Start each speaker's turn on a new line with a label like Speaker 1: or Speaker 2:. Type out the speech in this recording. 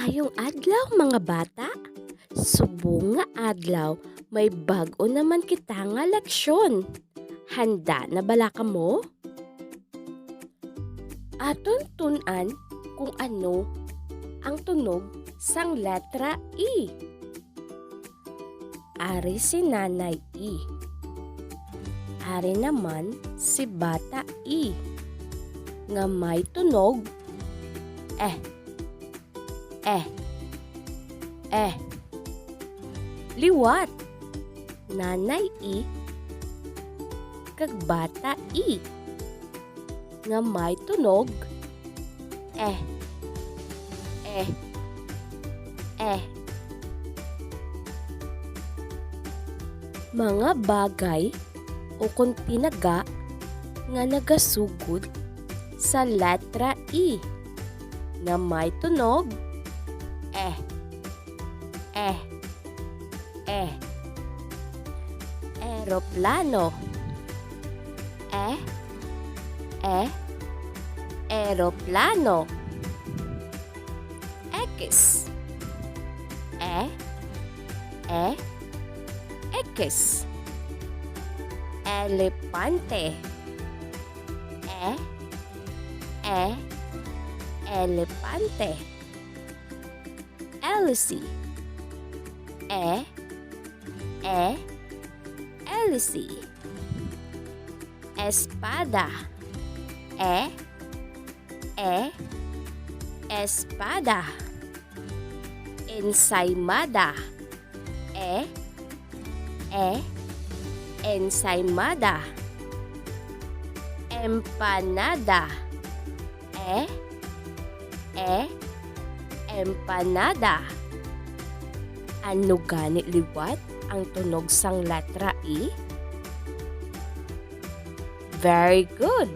Speaker 1: Maayong adlaw mga bata. Subong nga adlaw, may bag-o naman kita nga leksyon. Handa na bala ka mo? Aton tun-an kung ano ang tunog sang letra E. Ari si Nanay E. Ari naman si Bata E. Nga may tunog eh. Liwat. Nanay E kag Bata E. Nga may tunog eh. Mga bagay o kung tinaga nga nagasugod sa letra E nga may tunog Eroplano. Eroplano. X. X. Elepante. Elepante. Elsie. Elsie. Espada. Espada. Ensaymada. Ensaymada. Empanada. Empanada. Ano gani liwat ang tunog sang letra E? Very good.